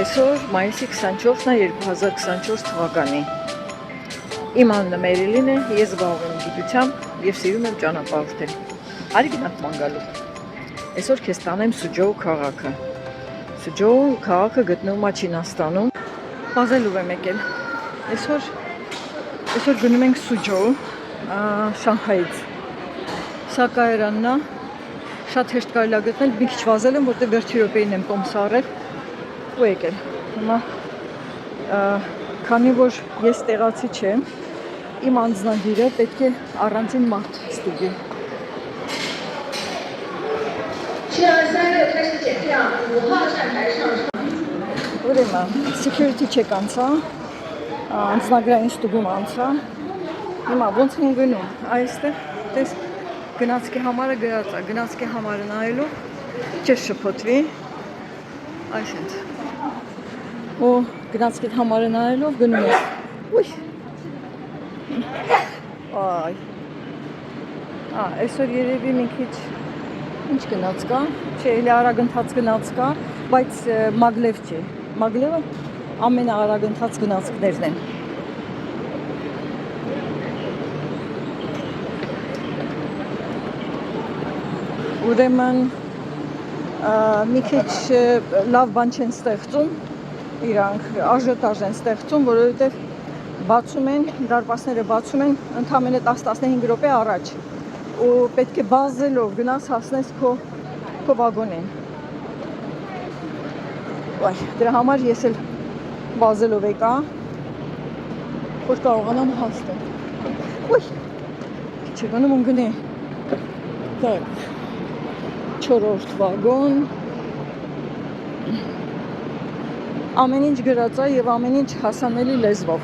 Այսօր մայիսի 24-ն է 2024 թվականի։ Իմ անունը Մերիլին է, ես զբաղվում եմ գիտությամբ և սիրում եմ ճանապարհորդել։ Արի գնանք ման գալու։ Այսօր քեզ տանեմ Սուջոու քաղաքը։ Սուջոու քաղաքը գտնվում է Չինաստանում։ Բազելով եմ եկել։ Այսօր գնում ենք Սուջոու, Շանհայից։ Սա կայարանն է, շատ հեշտ կարելի է գտնել, մի քիչ վազել եմ, որտեղ վերջի րոպեին եմ տոմսը առել ու եկել։ Հիմա քանի որ ես տեղացի չեմ, իմ անձնագիրը պետք է առանձին մարդ ստուգի։ Ուրեմն security check անցա, անձնագրային ստուգում անցա։ Հիմա ոնց են գնում, այստեղ տես գնացքի համարը գրած է, գնացքի համարը նայելով չշփոթվի, այսինքն ու գնացքի համարը նայելով գնում ես։ Ուй։ Այ։ Այսօր երևի մի քիչ ինչ գնաց կա, չէ, էլի արագընթաց գնաց կա, բայց մագլև չի։ Մագլևը ամենաարագընթաց գնացքներն են։ Ուրեմն մի քիչ լավ բան չեն ստեղծում, իրանք աժիոտաժ են ստեղծում, որովհետև բացում են, դարպասները բացում են ընդամենը 10-15 րոպե առաջ ու պետք է բազելով գնաս հասնես քո վագոնին։ Դրա համար ես էլ բազելով եկա, որ կարողանամ հասնել։ Ուй, չէ, գնում գնի։ Так, 4-րդ վագոն։ Ամեն ինչ գրած է եւ ամեն ինչ հասանելի լեզվով։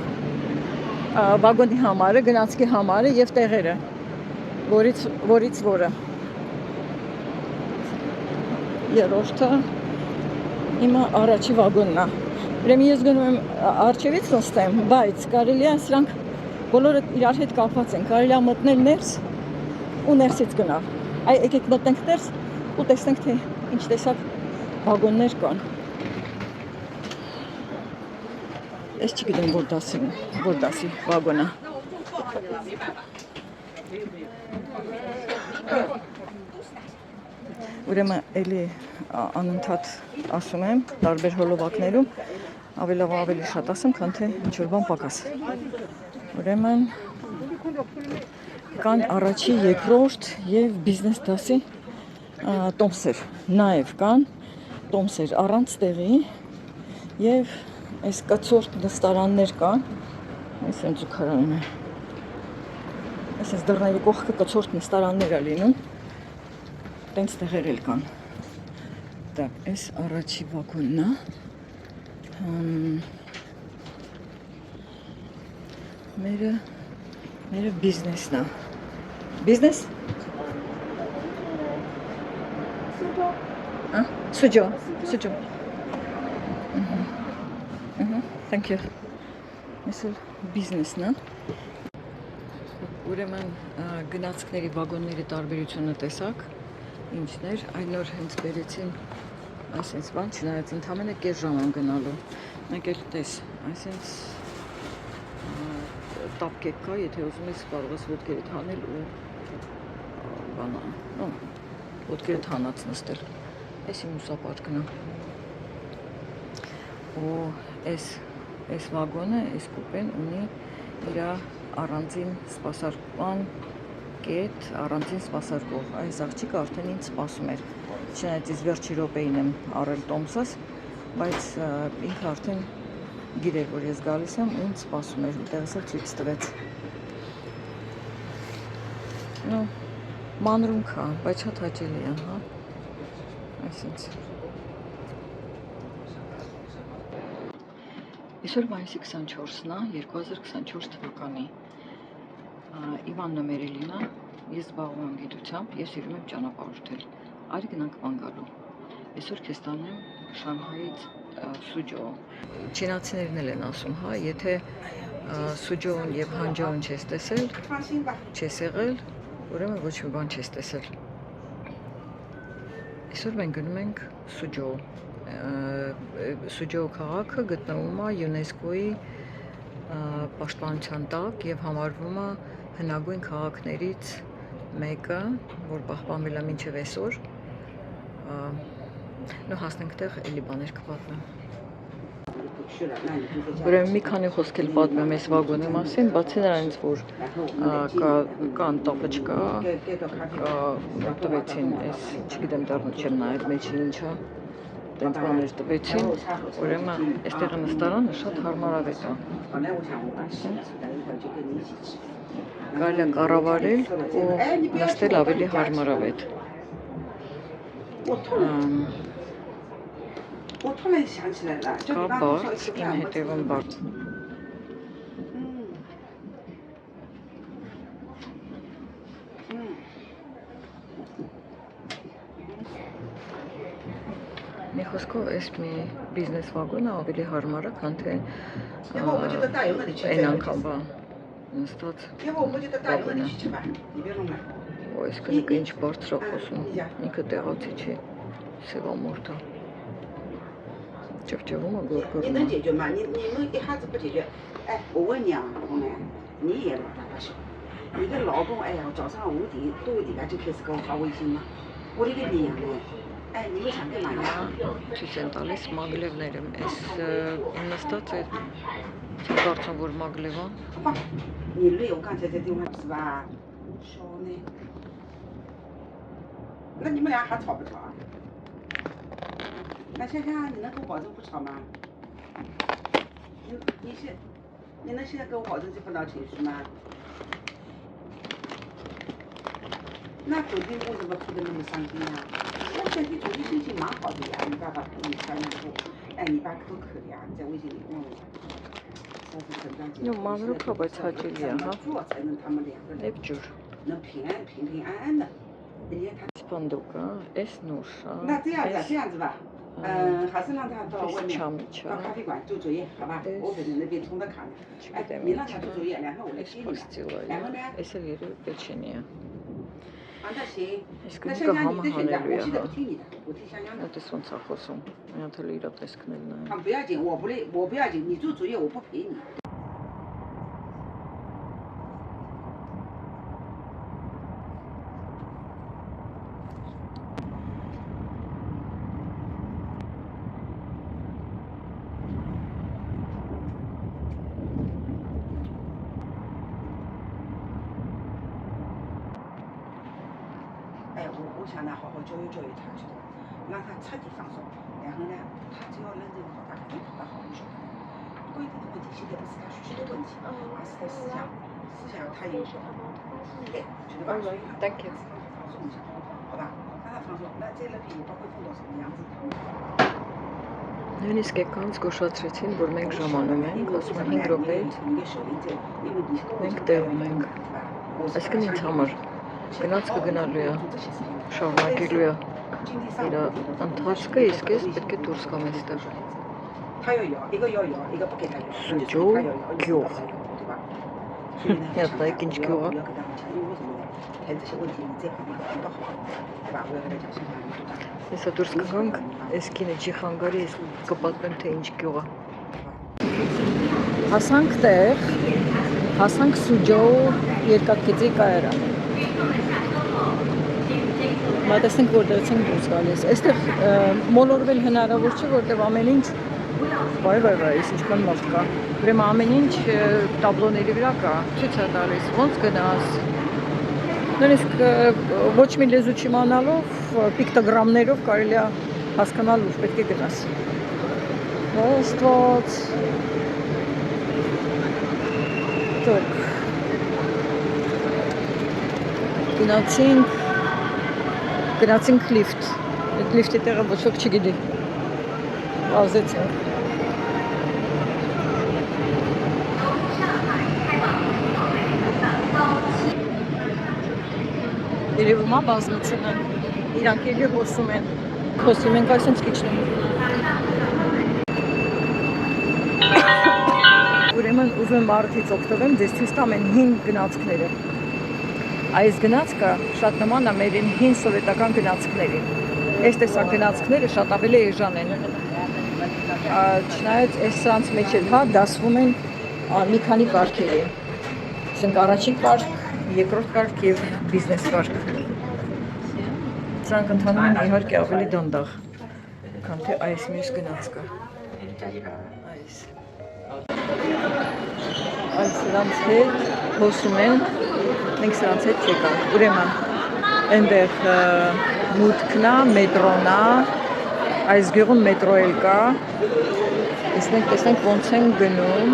Վագոնի համարը, գնացքի համարը եւ տեղերը, որից որը։ Երրորդը հիմա առաջի վագոնն է։ Ուրեմն ես գնում եմ արջևից նստեմ, բայց կարելի է սրանք բոլորը իրար հետ կապված են։ Կարելի է մտնել ներս ու ներսից գնալ։ Եկեք մտնենք ներս ու տեսնենք թե ինչ տեսակ վագոններ կան։ Ես չգիտեմ որ դասի վագոնը։ Ուրեմն էլի անընդհատ ասում եմ տարբեր հոլովակներում ավելի շատ ասեմ, քան թե ինչ-որ բան պակաս։ Ուրեմն կան առաջի, երկրորդ եւ բիզնես դասի տոմսեր, նաեւ կան տոմսեր առանց տեղի եւ այս կացորդ նստարաններ կան, այսինքն զուգարանում է։ Այսինքն դռների կողքը կացորդ նստարաններ է լինում, տենց տեղեր էլ կան։ Так, այս առաջի վագոնն է։ Մերը բիզնեսն է։ Բիզնես? Սուջո։ Thank you. Այսօր բիզնեսն է։ Ուրեմն գնացքների վագոնների տարբերությունը տեսակ, ինչներ, այն նոր հենց բերեցին, այսինքն բան չնայած ընդամենը կես ժամ եմ գնալու։ Մեկ էլ տես, այսինքն տապկեք կա, եթե ուզում ես կարող ես ոտքերդ հանել ու բանա, ոտքերդ հանած նստել։ Այս իմ ուսապարկն է։ Ու այս վագոնը, այս կուպեն ունի իր առանձին սպասարկման կետ, առանձին սպասարկող։ Այս աղջիկը արդեն ինձ սպասում էր։ Չնայած ես վերջի րոպեին եմ առել տոմսս, բայց ինքը արդեն գիրեր, որ ես գալիս եմ, ու ինձ սպասում էր, տեղս էլ ցույց տվեց։ Մանրուն կա, բայց շատ հաճելի է, հա։ Այսինքն Այսօր մայիսի 24-ն է 2024 թվականի։ Իմ անունը Մերիլին է, ես զբաղվում եմ գիտությամբ և սիրում եմ ճանապարհորդել։ Արի գնանք ման գալու։ Այսօր քեզ տանեմ Շանհայից Սուջոու։ Չինացիներն էլ են ասում, հա, եթե Սուջոուն եւ Հանջոուն չես տեսել, չես եղել, ուրեմն ոչ մի բան չես տեսել։ Այսօր մենք գնում ենք Սուջո։ Սուջո քաղաքը գտնվում է ՅՈՒՆԵՍԿՕ-ի պաշտպանության տակ եւ համարվում է հնագույն քաղաքներից մեկը, որ պահպանվել է մինչև այսօր։ Նո հասնենք տեղ էլի բաներ կպատմեմ։ Ուրեմն մի քանի խոսք էլ պատմեմ այս վագոնի մասին, բացի նրանից, որ կան տապочка, տվեցին այս, չգիտեմ դեռ չեմ նայել մեջը ինչա, տենց բաներ տվեցին, ուրեմն այստեղ նստարանը շատ հարմարավետ է։ Կարելի է կառավարել ու նստել ավելի հարմարավետ։ 我突然想起来了，就你刚刚说一次两个字。 Մի խոսքով այս մի բիզնես վագոնը ավելի հարմար է, քան թե այն անգամ բա նստած վագոնը։ Ու այս կնիկը ինչ բարձր է խոսում, ինքը տեղացի չի, սևամորթ է։ Ճվճվում է, 你 գորգորում 能 է։ 解决吗？你们一下子不解决，哎，我问你啊，红兰，你也老大把手，你的老公哎呀，早上5点多一点就开始给我发微信了，我的个娘嘞！哎，你们想干嘛呀？ Ցույց են տալիս մագլևները, այս նստած է, չեմ կարծում, որ մագլև է։ 爸，你累，我刚才在电话是吧？说呢？那你们俩还吵不吵啊？那香香，你能给我保证不吵吗？你能现在给我保证这不闹情绪吗？那昨天为什么哭得那么伤心啊？我觉得你昨天心情蛮好的呀，你爸爸陪你穿衣服，哎，你爸口渴呀，你在微信里问我。下次成长节 Նո մանրուք է, բայց հաճելի է, 怎么做才能他们两个人 Եվ ջուր։ 能平安的？人家他 Սպանդոկը, այս նուշը, 那这样子吧，还是让他到外面 չամիչա, 到咖啡馆做作业，好吧？我反正那边充的卡呢。哎，你让他做作业，然后我来 այս 接你吧。 պաստիլը, 然后呢？ այս էլ երևի պեչենի է։ 啊，那行， Այս 那 կնիկը 香香你的选择， համահանելու 我 է, 现在 հա։ 不听你的，我听香香的。 Այդպես ոնց է խոսում, միան թել իր տեսքն էլ նայ։ 啊，不要紧，我不累，我不要紧，你做作业我不陪你。 哎，我想呢，好好教育教育他，晓得吧？让他彻底放松，然后呢，他只要认真考，他肯定考得好，你晓得吧？关键的问题现在不是他学习的问题，而是他思想他有对，晓得吧？所以让他 Thank you。 放松一下，好吧？让他放松，那在那边也不会碰到什么样子。 Նույնիսկ եկանց գոշացրեցին, որ մենք ժամանում ենք, ասում են 5 րոպեից, մենք տեղում ենք։ Այսինքն ինձ համար գնաց կգնալու է, շարունակելու է իր ընթացքը, իսկ ես պետք է դուրս գամ այստեղ։ 他要摇，一个要摇，一个不给他摇， Սուջո գյուղ։ 对吧？所以呢， Հետո ինչ 我 գյուղ 要 է։ 跟他们讲，因为为什么呢？谈这些问题，你在旁边搞不好，对吧？我要跟他讲，现在你都讲。 Հեսա դուրս կգանք, այս կինը չի խանգարի, ես կպատմեմ, թե ինչ գյուղ է։ Հասանք տեղ, հասանք Սուջո երկաթգծի կայարանը։ Մատեսենք որտեղից ենք դուրս գալիս։ Այստեղ մոլորվել հնարավոր չէ, որտեղ ամեն ինչ վայ, այս ինչքան մարդ կա։ Ուրեմն ամեն ինչ տաբլոների վրա կա, ցույց է տալիս, ոնց գնաս։ Նույնիսկ ոչ մի լեզու չիմանալով, պիկտոգրամներով կարելի է հասկանալ ուր պետք է գնաս։ Աստված։ Տոք։ Գնացինք լիֆտ։ Այդ լիֆտի տեղը ոչ ոք չգիտի։ Վազեցինք։ Երևում է բազմություն են, իրանք էլի հոսում են, խոսում ենք այսինչ կիչնում։ Ուրեմն ուզում եմ արդից օգտվեմ, ձեզ ցույց տամ են հին գնացքները։ Այս գնացքը շատ նման է մեր հին սովետական գնացքներին։ Այս տեսակ գնացքները շատ ավելի էժան են։ Չնայած այս սրանց մեջ էլ հա դասվում են մի քանի կարգերի։ Ասենք առաջին կարգ, երկրորդ կարգ եւ բիզնես կարգ։ Սրանք ընթանում են իհարկե ավելի դանդաղ, քան թե այս մյուս գնացքը։ Այս սրանց հետ հոսում են, մենք սրանց հետ չեկանք, ուրեմն այնտեղ մուտքն է, մետրոն է, այս գյուղում մետրո էլ կա, տեսնենք ոնց են գնում,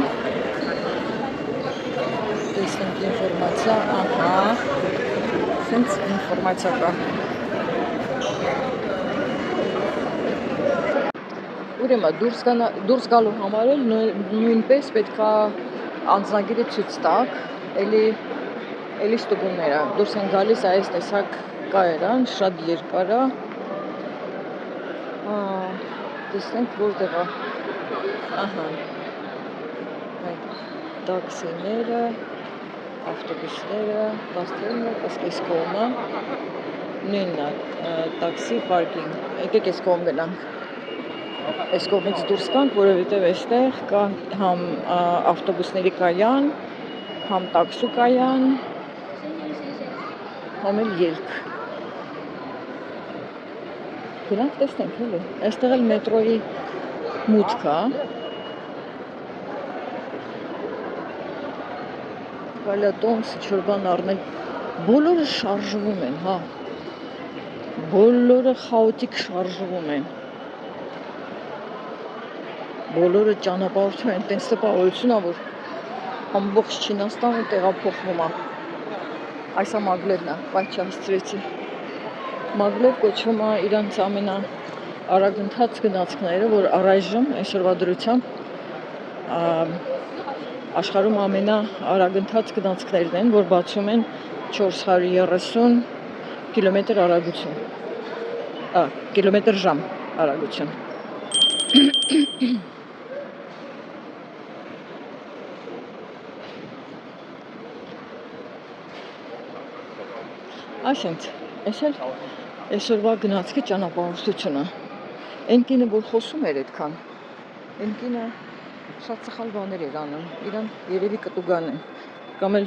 տեսնենք ինֆորմացիա, ահա, սենց ինֆորմացիա կա։ Ուրեմն դուրս գալու համար էլ նույնպես պետք է անձնագիրը ցույց տաք, էլի ստուգումները։ Դուրս են գալիս այս տեսակ կայարան, շատ երկար է։ Տեսնենք որտեղ է։ Ահա։ Այդ տաքսիները, ավտոբուսները, բաստերն է, այս կողմը։ Նույնն է, տաքսի պարկինգ։ Եկեք այս կողմ գնանք։ Այս կողմից դուրս կանք, որովհետև այստեղ կա համ ավտոբուսների կայան, համ տաքսու կայան, համ էլ ելք։ Գնանք տեսնենք էլի։ Այստեղ էլ մետրոյի մուտք է։ Կարելի է տոմս ինչ-որ բան առնել։ Բոլորը շարժվում են, հա։ Բոլորը խաոտիկ շարժվում են։ Բոլորը ճանապարհորդում են, տենց տպավորություն է, որ ամբողջ Չինաստանը տեղափոխվում է։ Այս է Մագլևն է, բայց չհասցրեցի։ Մագլև կոչվում է իրանց ամենաարագընթաց գնացքները, որ առայժմ այսօրվա դրությամբ աշխարհում ամենաարագընթաց գնացքներն են, որ բացում են 430 կիլոմետր արագություն։ Կիլոմետր ժամ արագություն։ Այսինքն, այս էլ այսօրվա գնացքի ճանապարհորդությունը։ Այն կինը, որ խոսում էր այդքան, այն կինը շատ սխալ բաներ էր անում, իրան երևի կտուգան են, կամ էլ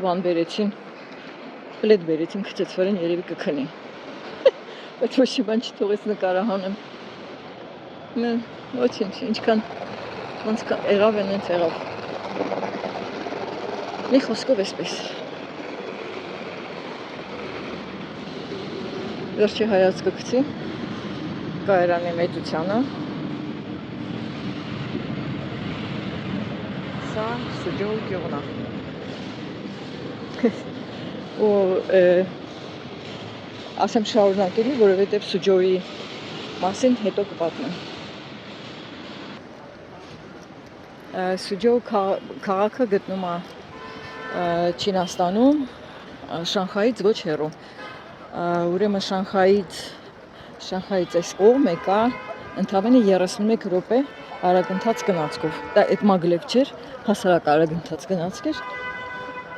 բան բերեցին, պլետ բերեցին, քցեց վրան, երևի կքնի։ Բայց ոչ մի բան չթողեց նկարահանեմ։ Ոչինչ, ինչքան ոնց եղավ են, հենց եղավ։ Մի խոսքով էսպես։ Վերջի հայացքը գցի կայարանի մեծությանը։ Սա Սուջոու գյուղն է։ Ու ասեմ շարունակելի, որովհետև Սուջոուի մասին հետո կպատմեմ։ Սուջոու քաղաքը գտնում է Չինաստանում, Շանխայից ոչ հեռու։ Ուրեմն Շանխայից այս կողմ եկա ընդամենը 31 րոպե արագընթաց գնացքով։ Դա այդ Մագլև չէր, հասարակ արագընթաց գնացք էր,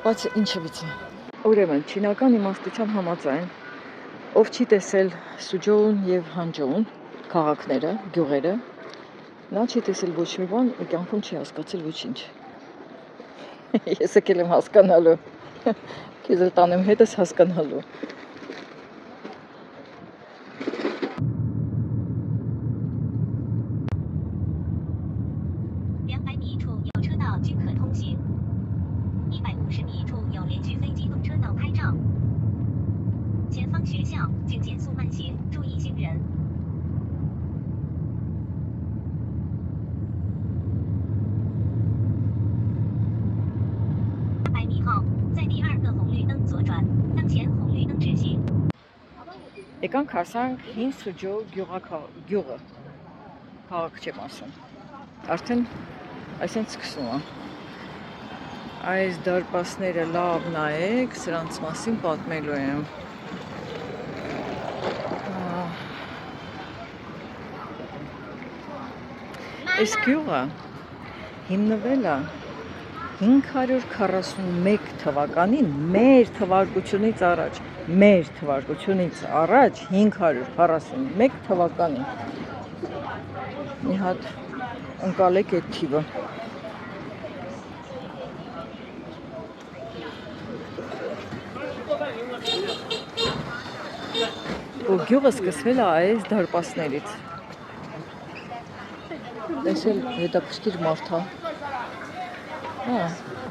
բայց ինչևից է։ Ուրեմն չինական իմաստության համաձայն, ով չի տեսել Սուջոուն եւ Հանջոուն քաղաքները, գյուղերը, նա չի տեսել ոչ մի բան ու կյանքում չի հասկացել ոչինչ։ Ես եկել եմ հասկանալու։ Քեզ էլ տանեմ հետս հասկանալու։ Եկանք հասանք հին Սուջոու գյուղը, քաղաք չեմ ասում, արդեն այսենց սկսում է, այս դարպասները լավ նայեք, սրանց մասին պատմելու եմ, այս գյուղը հիմնվել է 541 թվականին մեր թվարկությունից առաջ 541 թվականին մի հատ ընկալեք այդ թիվը գյուղը սկսվել է այս դարպասներից տեսել հետաքրքիր մարդ է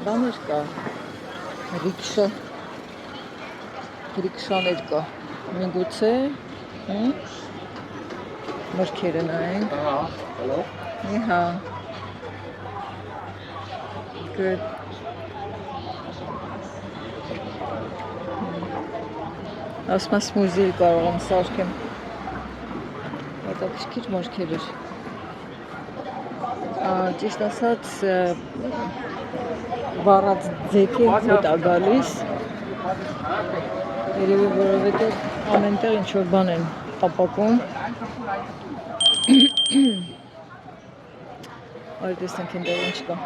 բաներ կա ռիկշաներ կա միգուցե մրգերը նայենք good ասում եմ սմուզի կարող եմ սարքեմ հետաքրքիր մրգեր էր ճիշտ ասած վառած ձեկ է հետ է գալիս երևի որովհետև ամենտեղ ինչ-որ բան են ապակում այլ տեսնենք ենտեղ ինչ կա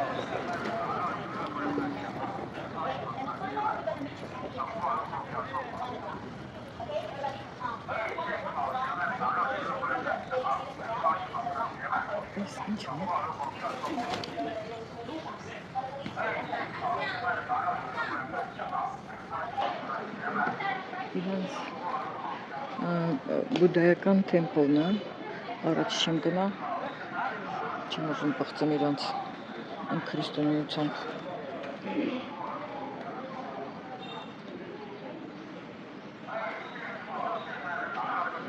ինչ է իրանց բուդդայական թեմպլն է առաջ չեմ գնա չեմ ուզում պղծեմ իրանց քրիստոնեությամբ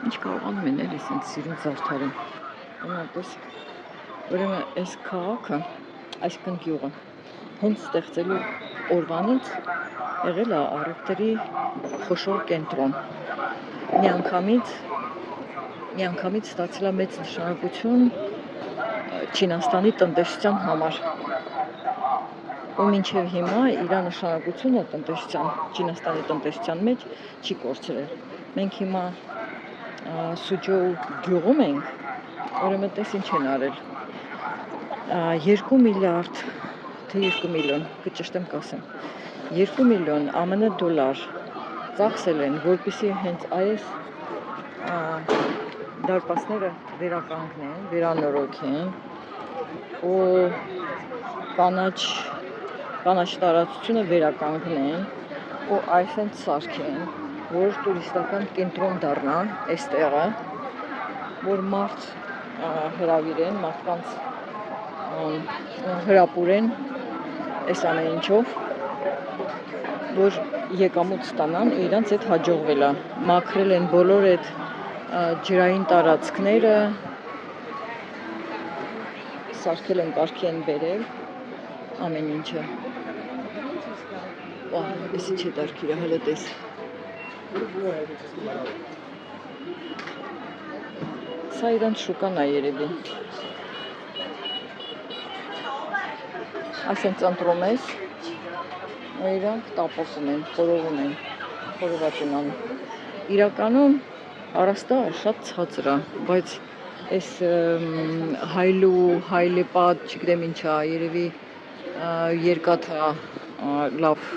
ինչ կարողանում են էլի սենց սիրուն զարդարեն ուրեմն այս քաղաքը այսքան գյուղը հենց ստեղծելու օրվանից եղել է առևտրի խոշոր կենտրոն միանգամից ստացել է մեծ նշանակություն Չինաստանի տնտեսության համար ու մինչև հիմա իր նշանակությունը Չինաստանի տնտեսության մեջ չի կորցրել մենք հիմա Սուջոու գյուղում ենք ուրեմն տես ինչ են արել 2 միլիարդ թե 2 միլիոն կճշտեմ կասեմ 2 միլիոն ԱՄՆ դոլար ծախսել են որպեսզի հենց այս դարպասները վերականգնեն վերանորոգեն ու կանաչ տարածությունը վերականգնեն ու այսպես սարքեն որ տուրիստական կենտրոն դառնա այստեղը որ մարդ հրավիրեն մարդկանց հրապուրեն այս ամեն ինչով որ եկամուտ ստանան ու իրանց այդ հաջողվել է մաքրել են բոլոր այդ ջրային տարածքները սարքել են կարգի են բերել ամեն ինչը էսի չէ դարքիրա հələ տես սա իրանց շուկան է երևի այսենց ընտրում ես ու իրանք տապակում են, խորովում են, խորոված են անում իրականում առաստաղը շատ ցածր է բայց այս հայլեպատ չգիտեմ ինչ է երևի երկաթ է լավ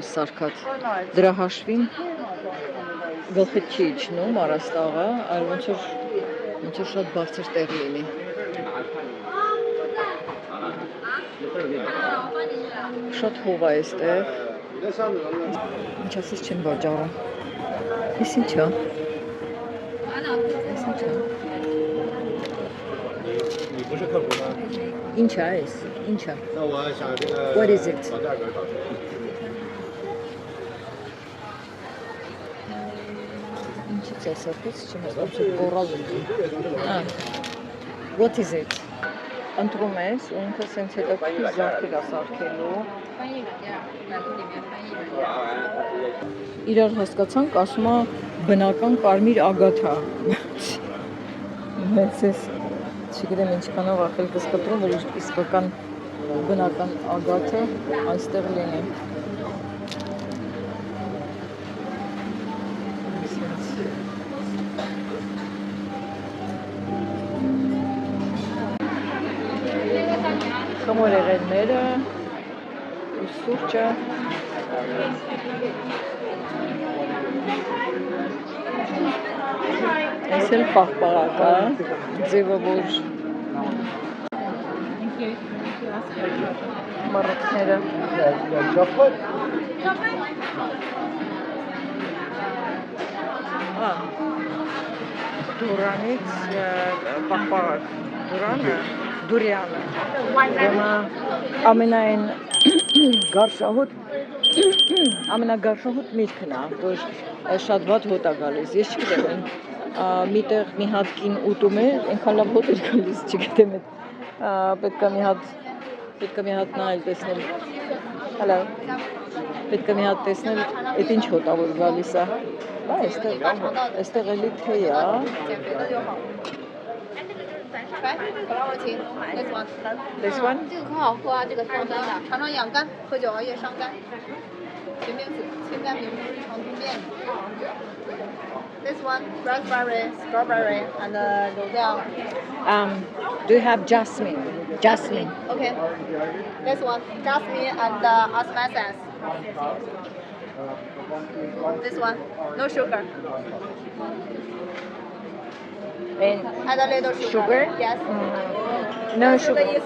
սարքած դրա հաշվին գլխիդ չի իջնում առաստաղը այլ ոնց որ շատ բարձր տեղ լինի շատ հով է այստեղ ինչ ասես չեմ վաճառում ես ինչ է ինչ է այս ինչ է what is it ինչից է սրտից չեմ ասում գորալ what is it ընտրում ես ու ինքը սենց հետաքրքիր զարդեր է սարքելու իրար հասկացանք ասում է բնական կարմիր ագաթա մեծ ես չգիտեմ ինչքանով ախել կսկտրում որ իսկական բնական ագաթը այստեղ լինի խմոր եղերները սուրճը։ Այս էլ պաղպաղակ է, ձևը որ մռութները։ Դուրանից պաղպաղակ, դուրյանը, ամենայն ամենագարշահոտ միրգն է, որ շատ վատ հոտ է գալիս, ես չգիտեմ, միտեղ մի հատ կին ուտում էր, ենքան լավ հոտ էր գալիս, չգիտեմ, պետք է մի հատ նայել տեսնել, հալա, պետք է մի հատ տեսնել, էդ ինչ հոտ է որ գալիս է, այստեղ էլի թեյ է, This one? 这个很好喝啊，这个双甘的，常常养肝，喝酒熬夜伤肝。全面子，清肝明目，日常通便。This one, raspberry, strawberry, and roselle. Do you have jasmine? Jasmine. Okay. This one, jasmine and osmanthus. This one, no sugar. And Add a little sugar. Sugar? Yes. no Sugar sugar. is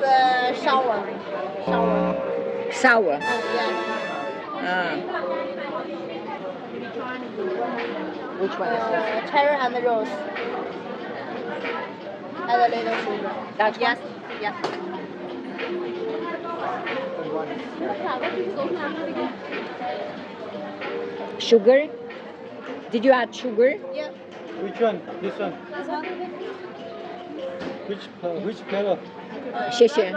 sour. Sour. Yes. Which one is this? Cherry and rose. Add a little sugar. That Yes. Yes. Sugar? Did you add sugar? Yeah. Which one? This one. This one. Which flavor? Şeşe.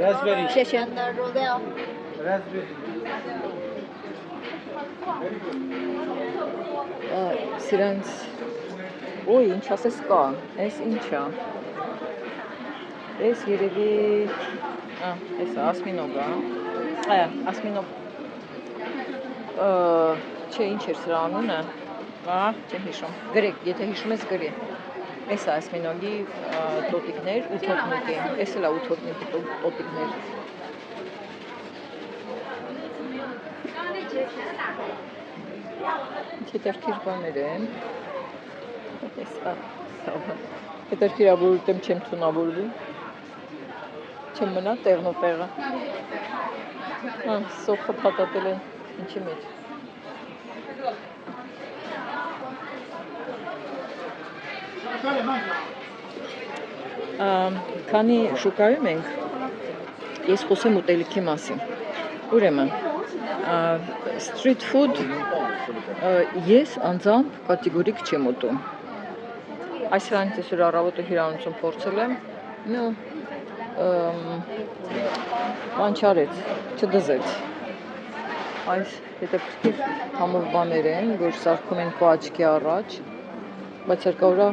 Raspberry. Şeşe. And roselle. Raspberry. Սրանց Ոյ, ինչ ասես կա, այս ինչ է։ Այս երևի այս ասմինոգ է։ Ասմինոգ։ Չէ, ինչ էր սրա անունը։ Չեմ հիշում։ Գրեք, եթե հիշում ես գրի։ Այս է ասմինոգի տոտիկներ ու թոտնիկի։ Այս էլ է ու թոտնիկի տոտիկներ։ Հետարքիր բաներ են։ Հետարքիր ավորուտեմ չեմ թունավորվի։ Չեմ մնա տեղն ու տեղը։ Սոխը պատատել են ինչի մեջ։ Քանի շուկայում ենք, ես խոսեմ ուտելիքի մասին։ Ուրեմն, street food ես անձամբ կատեգորիկ չեմ ուտում։ Այս ranից ես առավոտը հյուրանոցում փորձել եմ, բան չարեց, չդզեց։ Այս հետաքրքիր համով բաներ են, որ սարքում են քո աչքի առաջ, բայց հարկավոր է,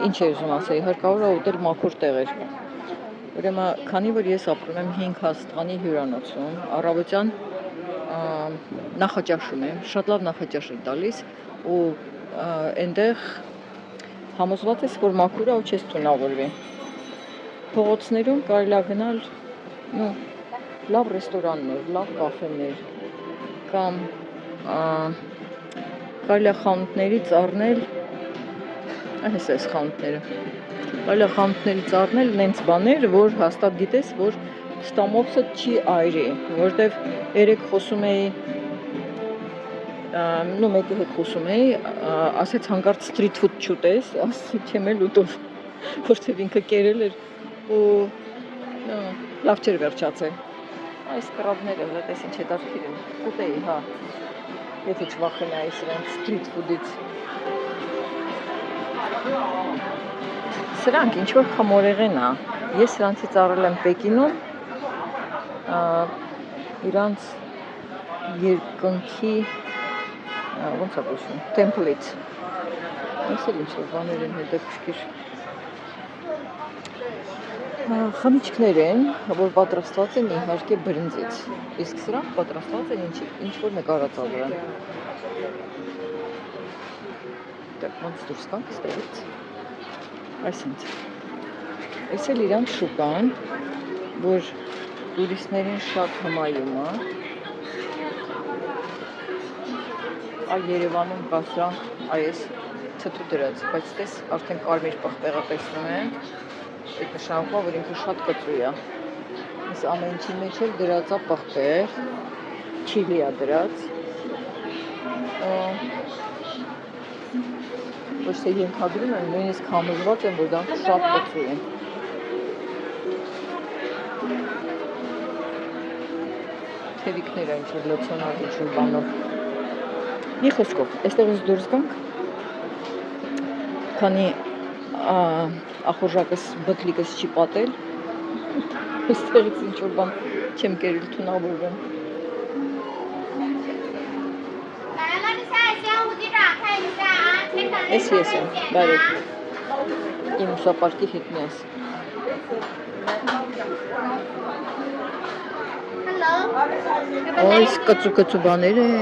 ինչ է ուզում ասել, հարկավոր է ուտել մաքուր տեղեր։ Ուրեմն, քանի որ ես ապրում եմ 5 հաստղանի հյուրանոցում, առավոտյան նախաճաշում եմ, շատ լավ նախաճաշ է տալիս ու այնտեղ համոզված ես, որ մաքուր է ու չես թունավորվի։ Փողոցներում կարելի է գնալ, լավ ռեստորաններ, լավ կաֆեներ կամ կարելի է խանութներից առնել, այս խանութները, կարելի է խանութներից առնել նենց բաներ, որ հաստատ գիտես, որ ստամոքսը չի այրի, որտեվ երեք խոսում էի, մեկի հետ խոսում էի, ասեց հանկարծ street food չուտես, ասի չեմ էլ ուտում, որտեվ ինքը կերել էր ու լավ չէր վերջացել։ Այս կրաբները, հլատես ինչ հետարքիր են, ուտեի, հա, եթե չվախենայի սրանց street food-ից։ Սրանք ինչ-որ խմորեղեն է, ես սրանցից առել եմ Պեկինում, իրանց երկնքի, ոնց է կոչվում, տեմպլից։ Այս էլ ինչ-որ բաներ են հետաքրքիր։ Խմիչքներ են, որ պատրաստված են իհարկե բրինձից, իսկ սրանք պատրաստված են ինչ-որ նկարածալու են։ Так, ոնց դուրս կանք ստեղից։ Այսինչ, այս էլ իրանց շուկան, որ տուրիստներին շատ հմայում է, Այ Երևանում կա սա, այս թթու դրած, բայց տես արդեն կարմիր պղպեղը տեսնում եմ, այդ նշանակում է, որ ինքը շատ կծու է։ Այս ամեն ինչի մեջ էլ դրած է պղպեղ, չիլի է դրած, ոչ թե ենթադրում եմ, նույնիսկ համոզված եմ, որ դրանք շատ կծու են։ Թևիկներ են ինչ-որ լցոնակ, ինչ-որ բանով։ Մի խոսքով, այստեղից դուրս գանք, քանի ախորժակս բտլիկս չի պատել, այստեղից ինչ-որ բան չեմ կերել թունավորվեմ։ Ես եմ, բարև, իմ ուսապարկի հետ միաս։ Այս կծու բաներ են,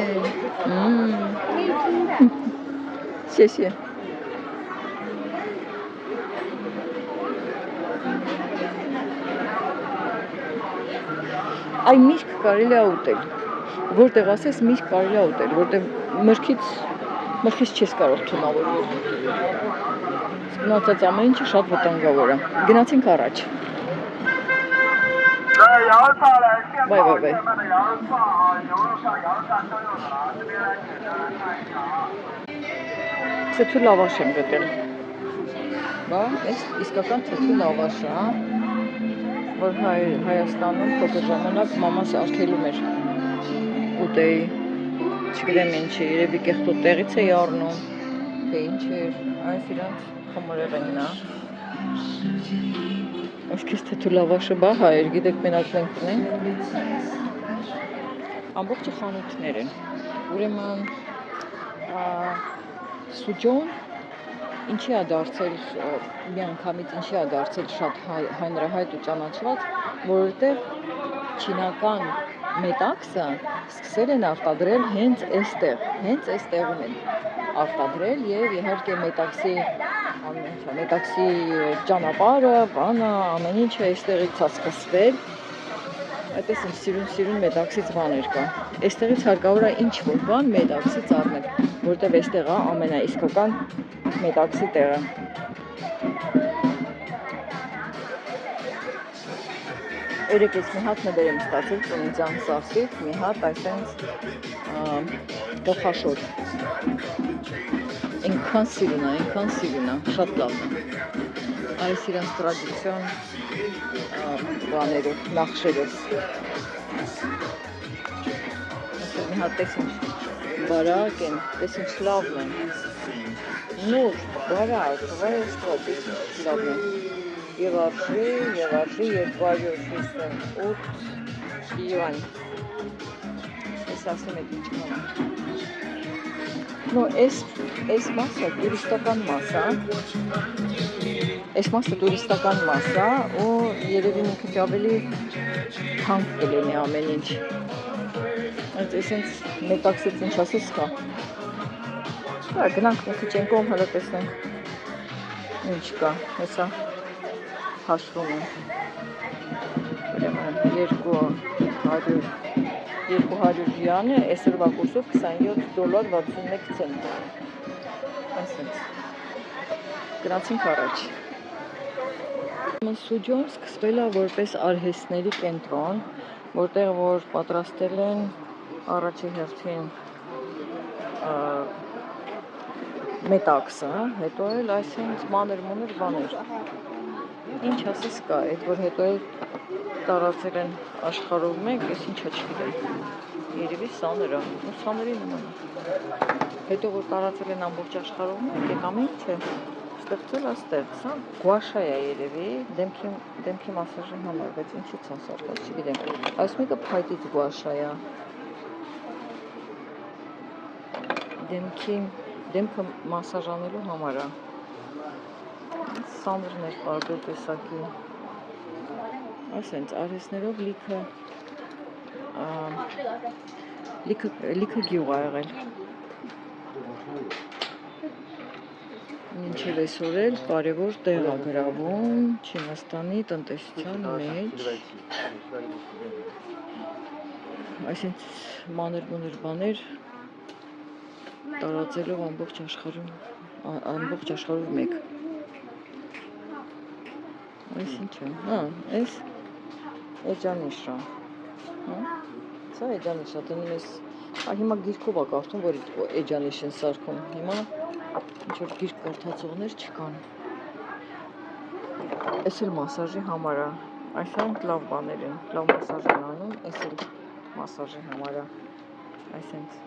շեշե։ Այ միրգ կարելի է ուտել, որտեղ ասես միրգ կարելի է ուտել, որտեղ մրգից չես կարող թունավորել։ Մնացած ամեն ինչը շատ վտանգավոր է։ Գնացինք առաջ։ Բայ։ Թթու լավաշ եմ գտել։ Բա, այս իսկական թթու լավաշ է, որ Հայաստանում փոքր ժամանակ մամաս արգելում էր ուտեի, չգիտեմ ինչի, երևի կեղտոտ տեղից էի առնում, թե ինչ էր, այս իրանց խմորեղենն է։ Այսքեզ թթու լավաշը բա հայեր, գիտեք մենակ մենք ունենք, ամբողջը խանութներ են, ուրեմն սուջոն ինչի է դարձել, միանգամից ինչի է դարձել շատ հանրահայտ ու ճանաչված, որովհետև չինական մետաքսը սկսել են արտադրել հենց այստեղում են արտադրել եւ իհարկե մետաքսի ճանապարհը, բանը, ամեն ինչը այստեղից է սկսվել։ Այդպես ինչ սիրուն մետաքսից բաներ կա։ Այստեղից հարկավոր է ինչ-որ բան մետաքսից առնել, որտեղ այստեղ է ամենաիսկական մետաքսի տեղը։ Երեք ես մի հատ նվեր եմ ստացել ծննդյան սարսից, մի հատ այսենց գլխաշոր։ Այնքան սիրուն է, շատ լավն է։ Այս իրանց տրադիցիոն բաներով, նախշերով։ Մի հատ տեսինչ բարակ են, տեսինչ լավն են։ Նոր, բարակ, տեսինչ լավն են։ Եվ արժի 258 իվան։ Ես ասեմ էդ ինչքան է։ Այս մասը տուրիստական մաս է, ու երևի մի քիչ ավելի թանկ կլինի ամեն ինչ։ Այդ այսինչ մետաքսից ինչ ասես կա։ Գնանք մի քիչ ենքով հələ տեսնենք ինչ կա, հեսա հաշվում եմ, ուրեմն 200 յանը, այսօրվա կուրսով $27.61, այսինչ, գնացինք առաջ։ Սուջոն սկսվել է որպես արհեստների կենտրոն, որտեղ որ պատրաստել են առաջի հերթին մետաքսը, հետո էլ այսինչ մանր-մունր բաներ։ Ինչ ասես կա, այդ որ հետո էլ տարածել են աշխարհով մեկ, ես ինչա չգիտեմ, երևի սաներ է, ու սաների նման է։ Հետո որ տարածել են ամբողջ աշխարհով մեկ, այդ ամեն ինչը ստեղծել աստեղ, սա գուաշա է երևի, դեմքի մասաժի համար, բայց ինչից է սարքած, չգիտեմ, այս մեկը փայտից գուաշա է, դեմքը մասաժանելու համար է, սանրներ տարբեր տեսակի, այսենց արհեստներով լիքը գյուղ է եղել։ Մինչև այսօր էլ կարևոր տեղ է գրավում Չինաստանի տնտեսության մեջ, այսինչ մանր-մունր բաներ տարածելով ամբողջ աշխարհով մեկ։ Այս ինչ է։ Հա, այս էջանիշը։ Հա։ Սա էջանիշը, դնում ես, հիմա գիրքով է կարդում, որ էջանիշ են սարքում։ Հիմա ինչ որ գիրք կարդացողներ չկան։ Այս էլ մասաժի համար է։ Այսինքն լավ բաներ են, լավ մասաժ են անում, այս էլ մասաժի համար է։ Այսինքն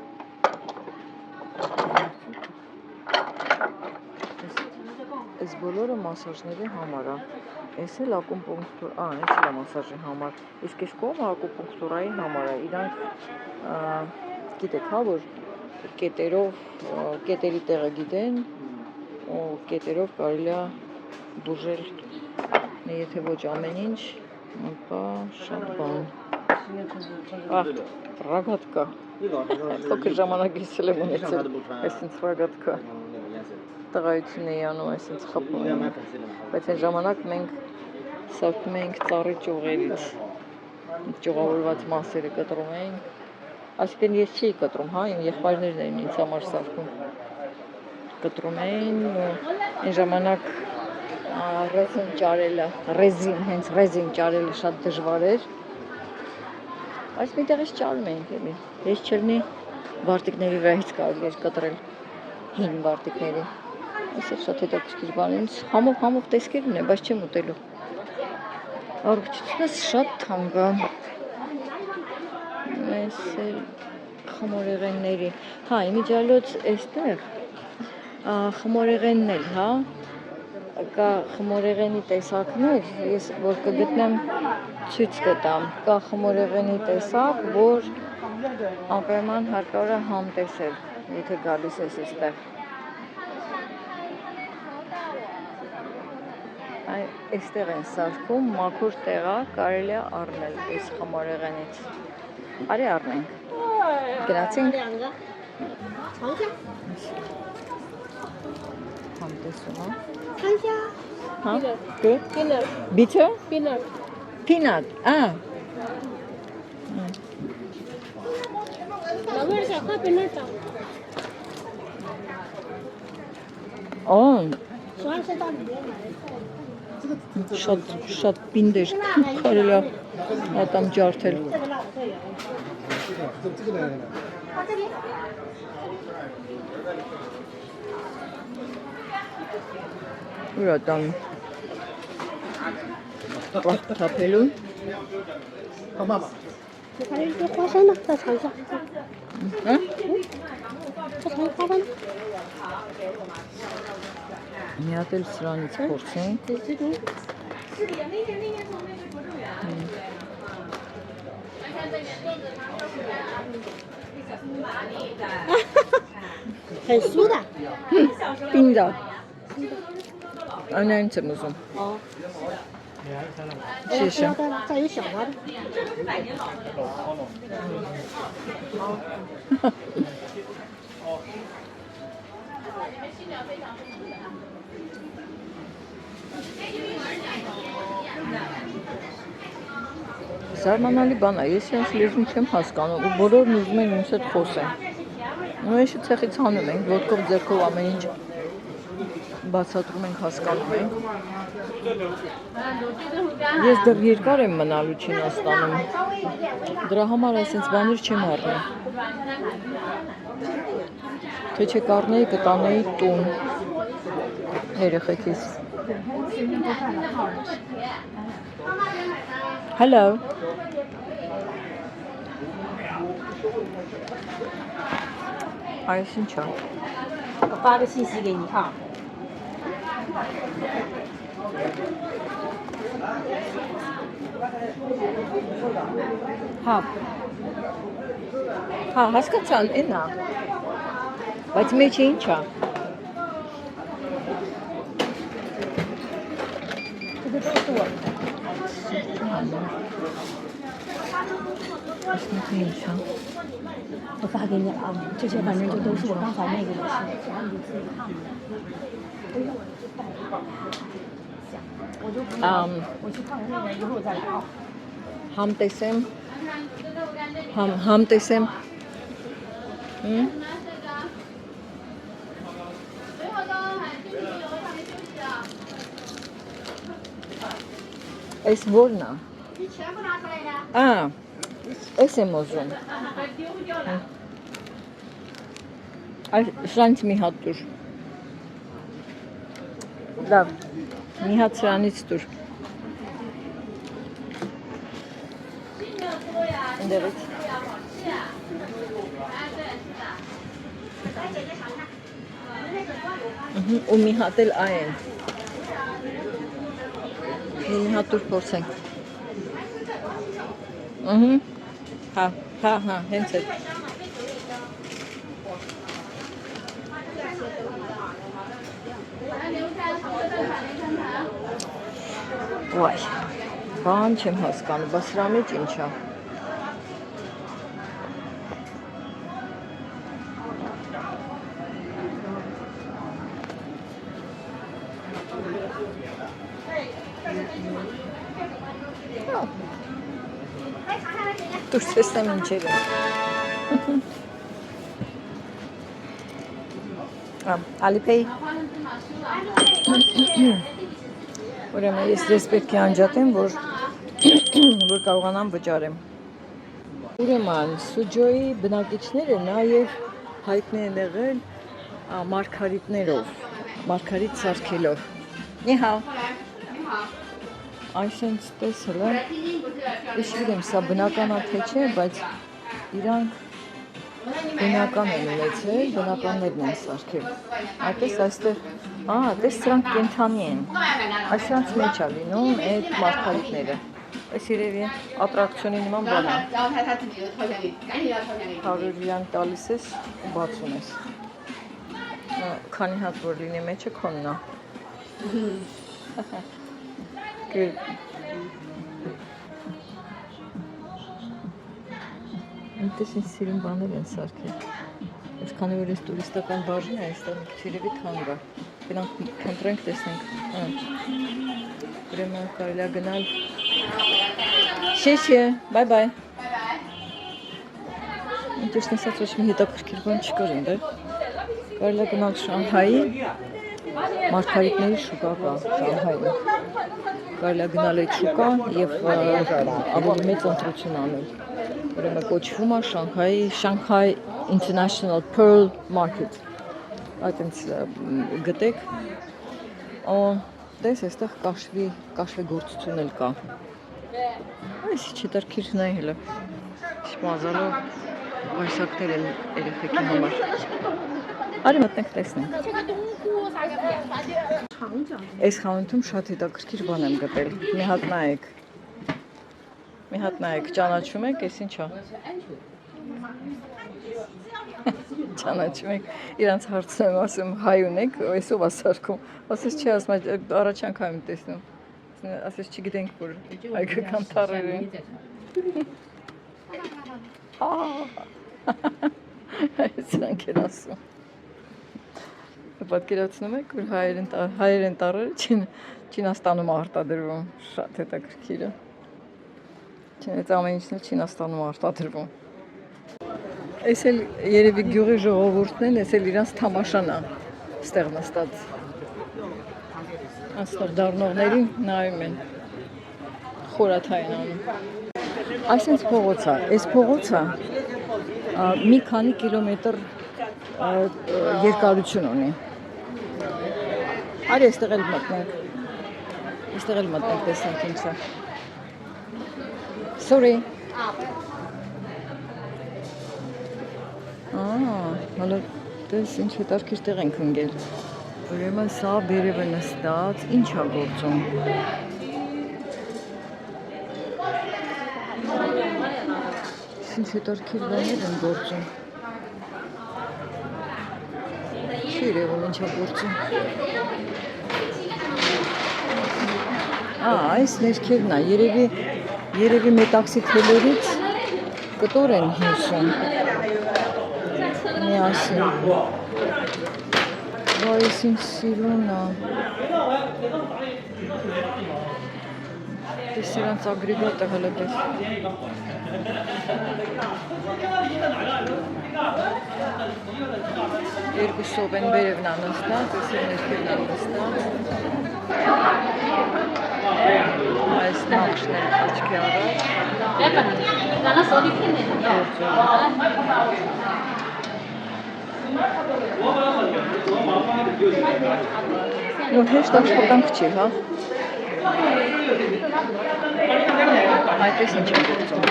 այս բոլորը մասաժների համար է։ Այս էլ ակումպունկտուր, այս էլ է մասաժի համար։ Իսկ այս կողմը ակումպունկտուրայի համար է։ Իրանք գիտեք, հա, որ կետերի տեղը գիտեն, ու կետերով կարելի է բուժել, եթե ոչ ամեն ինչ, ապա շատ բան։ Ռագատկա։ Փոքր ժամանակ ես եմ ունեցել, այսինքն ռագատկա։ Տղայություն էի անում, այսինքն խփում եմ, բայց այն ժամանակ մենք սարքում էինք ծառի ճյուղերից, ճյուղավորված մասերը կտրում էինք, այսինքն ես չէի կտրում, հա, իմ եղբայրներն էին ինձ համար սարքում, կտրում էին, այն ժամանակ ռեզին ճարելը, հենց ռեզին ճարելը շատ դժվար էր, այս մի տեղից ճարում էինք էլի, ես չելնի վարտիկների վրայից կարելի էր կտրել, հին վարտիկների, այս էլ շատ հետաքրքիր բան, ինձ համով տեսքեր ունե, բայց չեմ ուտելու, առողջությունս շատ թանկ է, այս էլ խմորեղենների, հա, իմիջիալոց էստեղ, խմորեղենն էլ, հա, կա խմորեղենի տեսակներ, ես որ կգտնեմ ցույց կտամ, կա խմորեղենի տեսակ, որ անպայման հարկավոր է համ տեսել, եթե գալիս ես այստեղ։ Այստեղ են սարքում, մաքուր տեղա կարելի է առնել այս խմորեղենից։ Արի առնենք։ Գնացինք։ Համ տեսում, հա։ Huh? Good? Peanut. Bitter? Peanut. Peanut. Oh. Շատ պինդեր կարելի է ատամ ջարդել։ Ուր ատամ թափելու։ Մի հատ էլ սրանից փորձենք։ Հեսուդա։ Պինդա։ Անայից եմ ուզում։ Շիշը։ 再有小的。 Զարմանալի բան է, ես իրենց լեզուն չեմ հասկանում, ու բոլորն ուզում են ինձ հետ խոսեն։ Ու էշը ցեղից հանում ենք, ոտքով ձեռքով ամեն ինչ բացատրում ենք, հասկանում ենք։ Ես դեռ երկար եմ մնալու Չինաստանում։ Դրա համար այսպես բաներ չեմ առնում։ Թե չէ կառնեի, կտանեի տուն երեխեքիս։ Hello. Այս ինչ է։ 我发个信息给你哈。 Հա, հասկացան, էն է։ Բայց մեջը ինչ է։我发给你啊，这些反正就都是我刚才那个的事，然后你就自己看吧。我就不我去看看那边，一会儿再来啊。 Համ տեսեմ։ Համ տեսեմ։ Այս որն է։ Ա, այս եմ ուզում։ Այս սրանից մի հատ տուր։ Լավ, մի հատ սրանից տուր։ Ընդեղից։ Ու մի հատ էլ այն։ Մի հատ տուր փորձենք։ Հա, հենց այդ։ Վայ, բան չեմ հասկանում, բա սրա մեջ ինչ է։ Դուրս տեսնեմ ինչեր է։ Alipay։ Ուրեմն ես դες պետք է անջատեմ, որ կարողանամ վճարեմ։ Ուրեմն Սուջոյի բնակիչները նաև հայտնի են եղել մարգարիտներով, մարգարիտ սարքելով։ Նիհաո։ Այսինքն տեսել եմ, ես չգիտեմ, սա բնական է թե չէ, բայց իրանք բնական են ունեցել, բնականներն են սարքել։ Այդպես այստեղ, այդպես սրանք կենթանի են։ Այսրանց մեջ է լինում այդ մարգարիտները։ Այս երևի ատրակցիոնի նման բան է։ 100 լյան տալիս ես ու բացում ես։ Քանի հատ որ լինի մեջը քոնն է։ Այնտես ինձ սիրուն բաներ են սարքել։ Ես քանի որ ես տուրիստական բաժին է, այստեղ մի քիչ երևի թանկ է։ Գնանք քննենք, տեսնենք։ Ուրեմն կարելի է գնալ։ Շեշե, բայ։ Այնտես ասած ոչ մի հետաքրքիր բան չկար այնտեղ։ Կարելի է գնալ Շանհայի, մարգարիտների շուկա կա Շանհայում։ Կարելի է գնալ այդ շուկա եւ ավելի մեծ ընտրություն անել։ Ուրեմն կոչվում է Shanghai International Pearl Market։ Այդտենց գտեք։ Դες այստեղ կաշվի գործություն էլ կա։ Այս չդարքիր նայել է։ Շմազալով վայսակներ են երեխեքի համար։ Արի մտնենք տեսնենք։ Այս խանութում շատ հետաքրքիր բան եմ գտել։ Մի հատ նայեք, ճանաչում եք, այս ինչ է։ Ճանաչում եք, իրանց հարցնում եմ, ասում հայ ունեք, այսով է սարքում։ Ասես չի ասում, առաջ անգամ եմ տեսնում։ Ասես չգիտենք, որ հայկական տառեր են։ Սրանք են ասում։ Պատկերացնում եք, որ հայեր են տառերը Չինաստանում արտադրվում, շատ հետաքրքիր է։ Այդ ամեն ինչն էլ Չինաստանում արտադրվում։ Այս էլ երևի գյուղի ժողովուրդն են, այս էլ իրանց թամաշան է ստեղ նստած։ Աստեղ դառնողներին նայում են, խորաթայ են անում։ Այսինքն փողոց է, այս փողոցը մի քանի կիլոմետր երկարություն ունի։ Արի այստեղ էլ մտնենք, տեսնենք ինչ է։ Sorry։ Հալա դες ինչ հետարքիր տեղ ենք ընգել։ Ուրեմն սա բերևը նստած, ինչ է գործում։ Ինչ հետարքիր բաներ են գործում։ Չի երևում ինչ է գործում։ Այս ներքևն է, երևի մետաքսի թելերից կտոր են հյուսում։ Միասին։ Այս ինչ սիրուն է։ Ես սրանց ագրեգատը հլգես։ Երկուսով են բերևն անստած, ես ներքևն անստած։ Այս նախշն էլ աչքի առաջ։ Նոր հեշտ աշխատանք չի, հա։ Այդպես ինչ է գործում։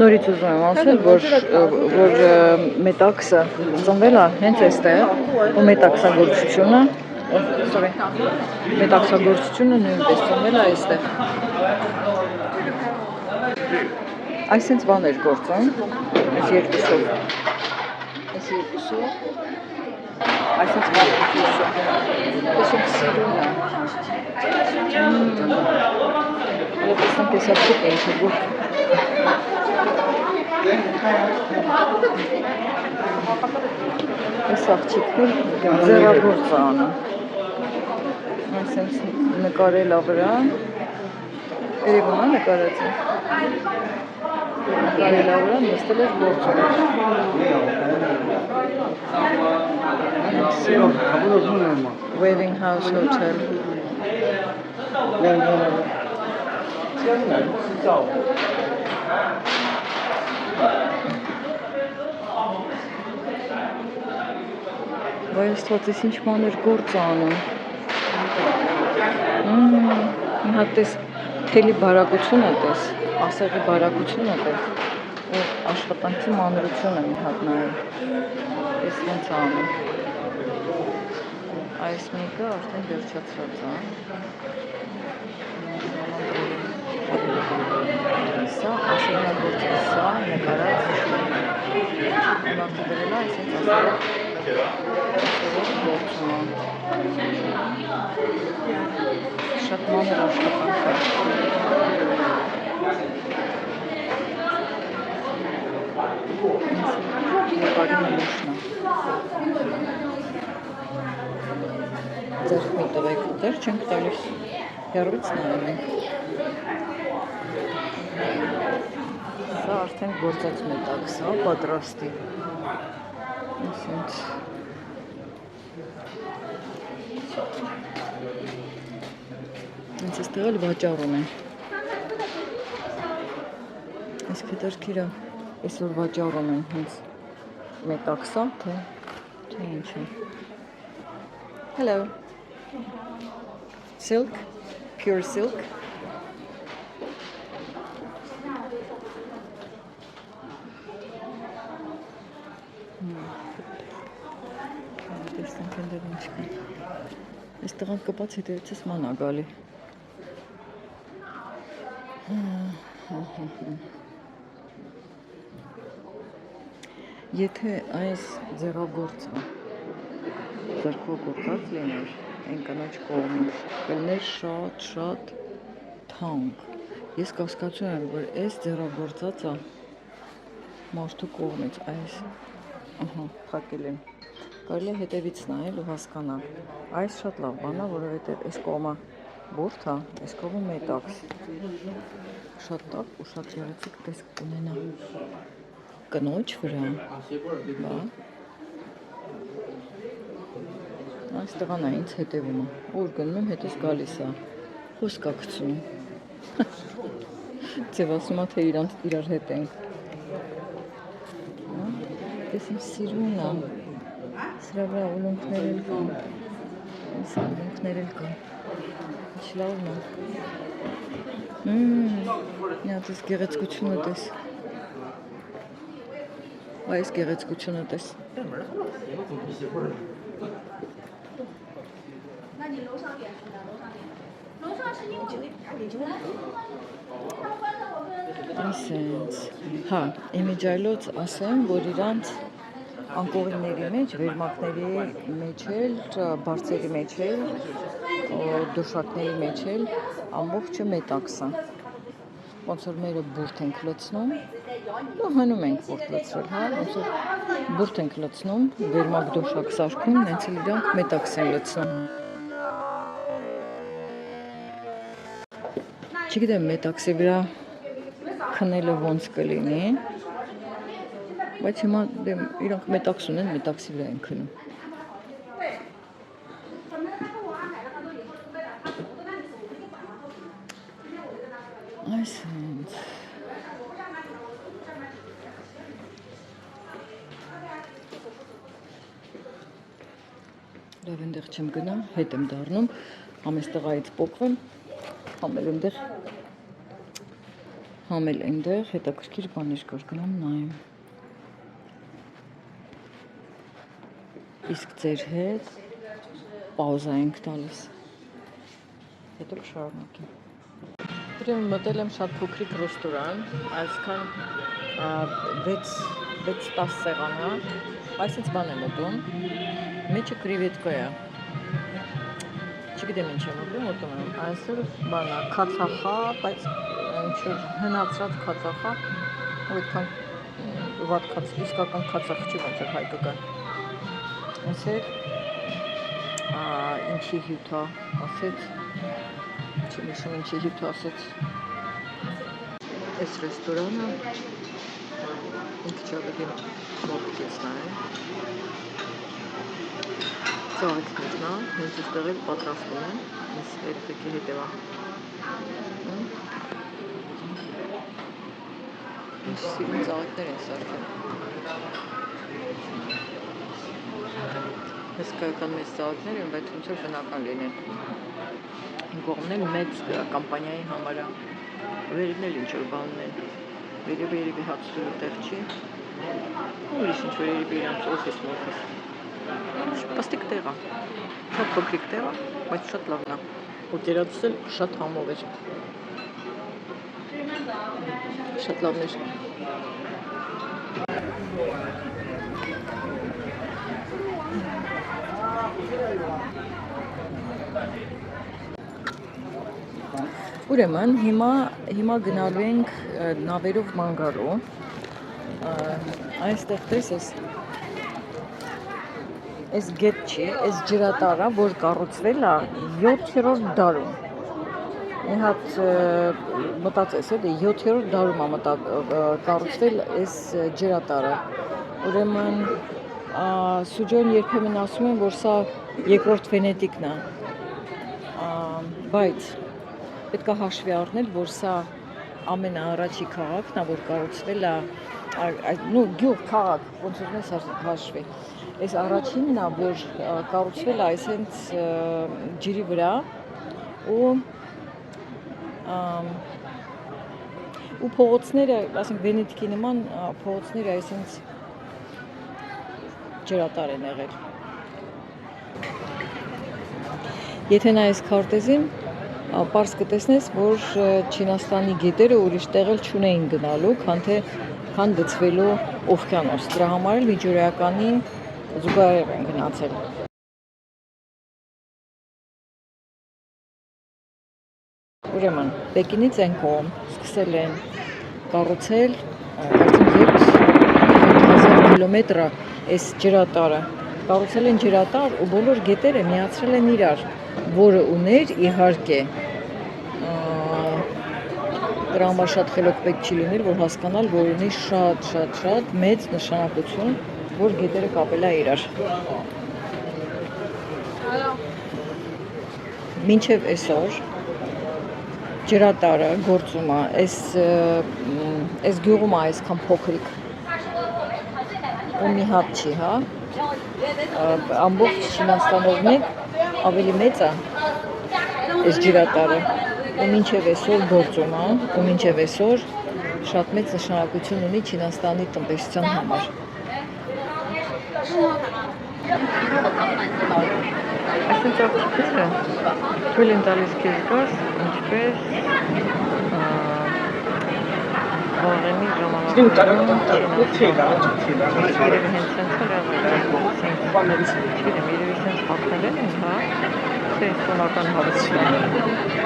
Նորից ուզում եմ ասել, որ մետաքսը ծնվել է հենց այստեղ, ու մետաքսագործությունը նույնպես ծնվել է այստեղ։ Այսինքն բան էր գործում, այս երկուսով, այսինքն բան սիրուն է։ Տեսնեմ տեսակ փուկ է ինչ-որ գորկ։ Այս աղջիկն ձեռագործ է անում։ Այսինքն նկարել ա վրա, երևում է նկարած է։ Նկարել ա վրա, նստել էր գործում։ Wedding House Hotel։ Վայ աստված, ես ինչ մանր գործ անում։ Մի հատ տես թելի բարակությունը տես, ասեղի բարակությունը տես, ու աշխատանքի մանրությունը մի հատ նայել։ Ես ոնց անում։ Այս մեկը արդեն վերջացրած է։ Սա ասեղնագործը, սա նկարած մարդը դրել է, այսինքն ասեղով գործում է։ Շատ մանր աշխատանք է։ Նկարի նմուշն է։ Ձեր մի տվեք, դեր չենք տալիս, հեռվից նայում ենք։ Սա արդեն գործած մետաքս է, պատրաստի։ Հենց այստեղ էլ վաճառում են։ Այս հետարքիր է, այսօր վաճառում են հենց մետաքս է, թե ինչ է։ Hello. Silk, pure silk. Տեսնենք ընդեր ինչ կա։ Այս տղան կպած հետևիցս ման ա գալի։ Եթե այս ձեռագործը ձեռքով գործած լիներ, այն կանաչ կողմից, կլներ շատ թանկ։ Ես կասկածում եմ, որ այս ձեռագործածը մարդու կողմից, այս, փակել եմ, կարելի է հետևից նայել ու հասկանալ։ Այս շատ լավ բան է, որովհետև այս կողմը բուրդ է, այս կողմը մետաքս։ Շատ տակ ու շատ գեղեցիկ տեսք կունենա կնոջ վրա, բա։ Այս տղան է ինձ հետևում է, ուր գնում եմ հետս գալիս է, խոսք է գցում։ Ձև ասում է, թե իրար հետ ենք։ Պես իմ սիրուն է, սրա վրա ուլունքներ էլ կան, այս ուլունքներ էլ կան, ինչ լավն է։ Մի հատ ես գեղեցկությունը տես, այս գեղեցկությունը տես։ Այսենց, հա, իմիջայլոց ասեմ, որ իրանց անկողինների մեջ, վերմակների մեջ էլ, բարձերի մեջ էլ, դոշակների մեջ էլ, ամբողջը մետաքս է։ Ոնց որ մերը բուրդ ենք լցնում, ու հնում ենք բուրդ լցրել, հա, ոնց որ բուրդ ենք լցնում, վերմակ դոշակ սարքում, նենց էլ իրանք մետաքս են լցնում։ Չգիտեմ մետաքսի վրա քնելը ոնց կլինի, բայց հիմա իրանք մետաքս ունեն, մետաքսի վրա են քնում։ Այսինքն լավ այնտեղ չեմ գնա, հետ եմ դառնում, համեստեղայից պոկվեմ, համել այնտեղ, հետաքրքիր բաներ կար, գնամ նայեմ։ Իսկ ձեր հետ պաուզա ենք տալիս։ Հետո կշարունակեմ։ Ուրեմն մտել եմ շատ փոքրիկ ռեստորան, այսքան 6-10 սեղանա, այսպես բան եմ ուտում, մեջը կրիվետկա է, չգիտեմ ինչ եմ ուտում եմ, այսօր բանա, քացախա, բայց ինչ-որ հնացրած քացախա, այդքան վատ իսկական քացախ չի ոնց է հայկական, ասեք, ինչի հյութա, ասեց, չեմ հիշում ինչի հյութա ասեց, այս ռեստորանը, ինքը չավելի մոտքից նայեմ, ծաղիքներն է, հենց այստեղ էլ պատրաստում են, ինձ երբեկի հետևա։ Ինչ սիրուն ծաղիքներ են սարքել։ Հսկայական մեծ ծաղիքներ են, բայց ոնց որ բնական լինեն։ Այն կողմն էլ մեծ կամպանիայի համար է։ Վերևն էլ ինչ որ բանն են։ Վերևի հացուցելու տեղ չի։ Ուրիշ ինչ որ երևի իրանց օֆիս։ Պաստիկ տեղ է, շատ փոքրիկ տեղ է, բայց շատ լավն է, ու կերածել շատ համով էր, շատ լավն էր։ Ուրեմն հիմա գնալու ենք նավերով ման գալու, այստեղ տեսես Այս գետ չի, այս ջրատարը, որ կառուցվել է 7-րդ դարում։ Մի հատ մտածես է, 7-րդ դարում է կառուցվել այս ջրատարը։ Ուրեմն Սուջոն երբեմն ասում են, որ սա երկրորդ Վենետիկն է։ Բայց պետք է հաշվի առնել, որ սա ամենաառաջի քաղաքն է, որ կառուցվել է, գյուղ քաղաք, ոնց որ ես հաշվի։ Այս առաջինն է, որ կառուցվել է այսենց ջրի վրա ու փողոցները, ասենք Վենետիկի նման փողոցները այսենց ջրատար են եղել։ Եթե նայես քարտեզին, պարզ կտեսնես, որ Չինաստանի գետերը ուրիշ տեղ էլ չունեին գնալու, քան գցվելու օվկիանոս։ Դրա համար էլ միջօրեականին զուգահեռ են գնացել։ Ուրեմն, Պեկինից են կողմ սկսել են կառուցել, կարծեմ 7000 կիլոմետր այս ջրատարը։ Կառուցել են ջրատար ու բոլոր գետերը միացրել են իրար, որը ուներ իհարկե դրա համար շատ խելոք պետք չի լինել, որ հասկանալ, որ ունի շատ մեծ նշանակություն, որ գետերը կապել է իրար։ Մինչև այսօր ջրատարը գործում է, այս գյուղում է այսքան փոքրիկ ու մի հատ չի, հա։ Ամբողջ Չինաստանով մեկ ավելի մեծ է այս ջրատարը ու մինչև այսօր գործում է ու մինչև այսօր շատ մեծ նշանակություն ունի Չինաստանի տնտեսության համար։ Այսինքն աղջիկները թույլ են տալիս քեզ գաս, ինչպես վաղեմի ժամանակներում երևի հենց սենց էլ չգիտեմ, երևի սենց հաղթել են, հա, սենց տոնական հավասար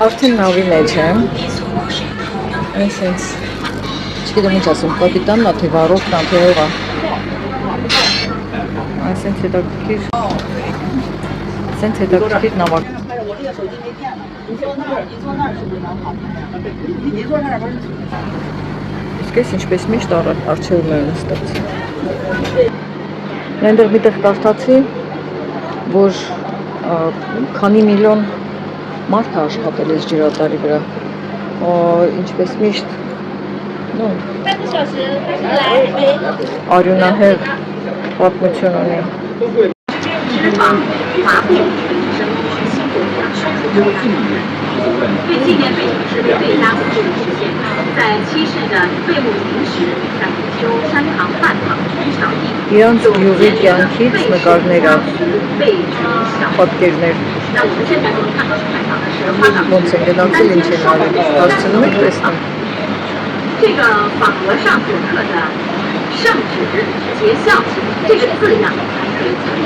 Արդեն նավի մեջ եմ, այսպես Չգիտեմ ինչ ասում, կապիտանն է, թե վարորդն է, թե ով է։ Այսինքն հետաքրքիր նավակ։ 我这个手机没电了，你坐那儿是不是能好？你别坐那儿，不是。 Իսկ ես ինչպես միշտ արջևում եմ նստած։ Այնտեղ միտեղ կարդացի, որ քանի միլիոն մարդ է աշխատել այս ջրատարի վրա։ Ինչպես միշտ, նո, արյունահեղ պատմություն ունի։ 为纪念北城市被加工事实现，在七市的废木坪时，在修山塘、半塘区桥地， Իրանց յուղի կյանքից նկարներ ա, պատկերներ։ 那我们现在所看到的海棠呢，是花岗岩 Ոնց են գնացել, ինչ են արել, հասցնում եք տեսնում։ 这个仿额上所刻的“圣旨节孝”这个字样还可以看见。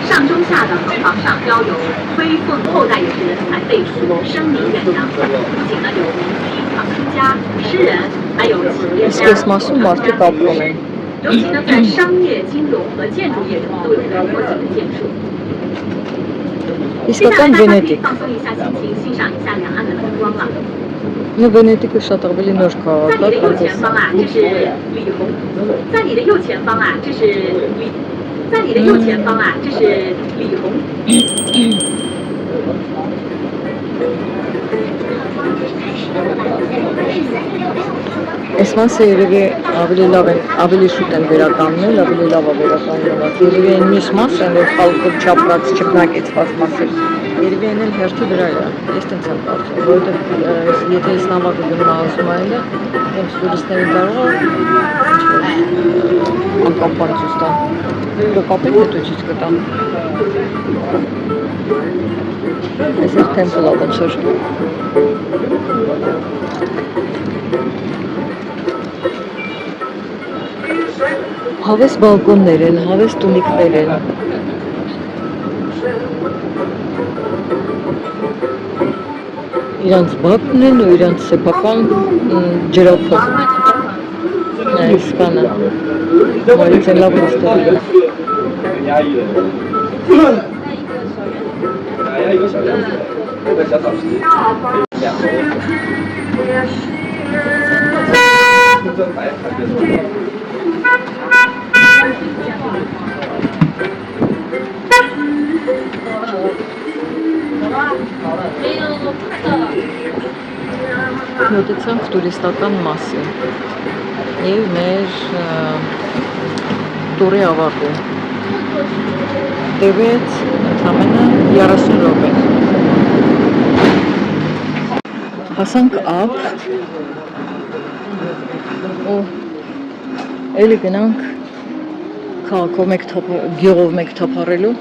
上中下的横房上标有“恢奉后代人才辈出，声名远扬”。不仅呢有名医、藏书家、诗人，还有企业 Իսկ 家。 ես մասում մարդիկ ապրում են։ 尤其呢，在商业、金融和建筑业中都有着脱颖的建树。接下来 Իսկական 大家可以 Վենետիկ։ 放松一下心情，欣赏一下两岸的风光了。 Նո Վենետիկը շատ ավելի նոր 在 քաղաք 你的 է, 右 քան 前方啊，这是李红；在你的右前方啊，这是李；在你的右前方啊，这是李红。 Այս մասը երևի ավելի լավ են, ավելի շուտ են վերականգնել, ավելի լավ է վերականգնված։ Երևի այն մյուս մասը, որ խալքով չապրած չպնակեցված մասը, երևի այն էլ հերթի վրա է։ Ես տենց եմ կարծում, որովհետև եթե այս նավակը գնում ազում այլը, հենց տուրիստներին կարող է անկապան ցույց տան։ Կկապեն հետո ցույց կտան։ Այս էլ տեմպլ է ոնց որ։ Հավես բալկոններ են, հավես տունիկներ են։ Իրանց բակն են ու իրանց սեփական ջրափը։ Այս բանը։ Նորից են լավ նստել։ 压抑的。要一个小样子，那个小草皮，两周。青春白还是什么？ Մոտեցանք տուրիստական մասի և մեր տուրի ավարտին։ Տևեց ընդամենը 30 րոպե։ Հասանք ափ ու էլի գնանք քաղաքով գյուղով մեկ թափառելու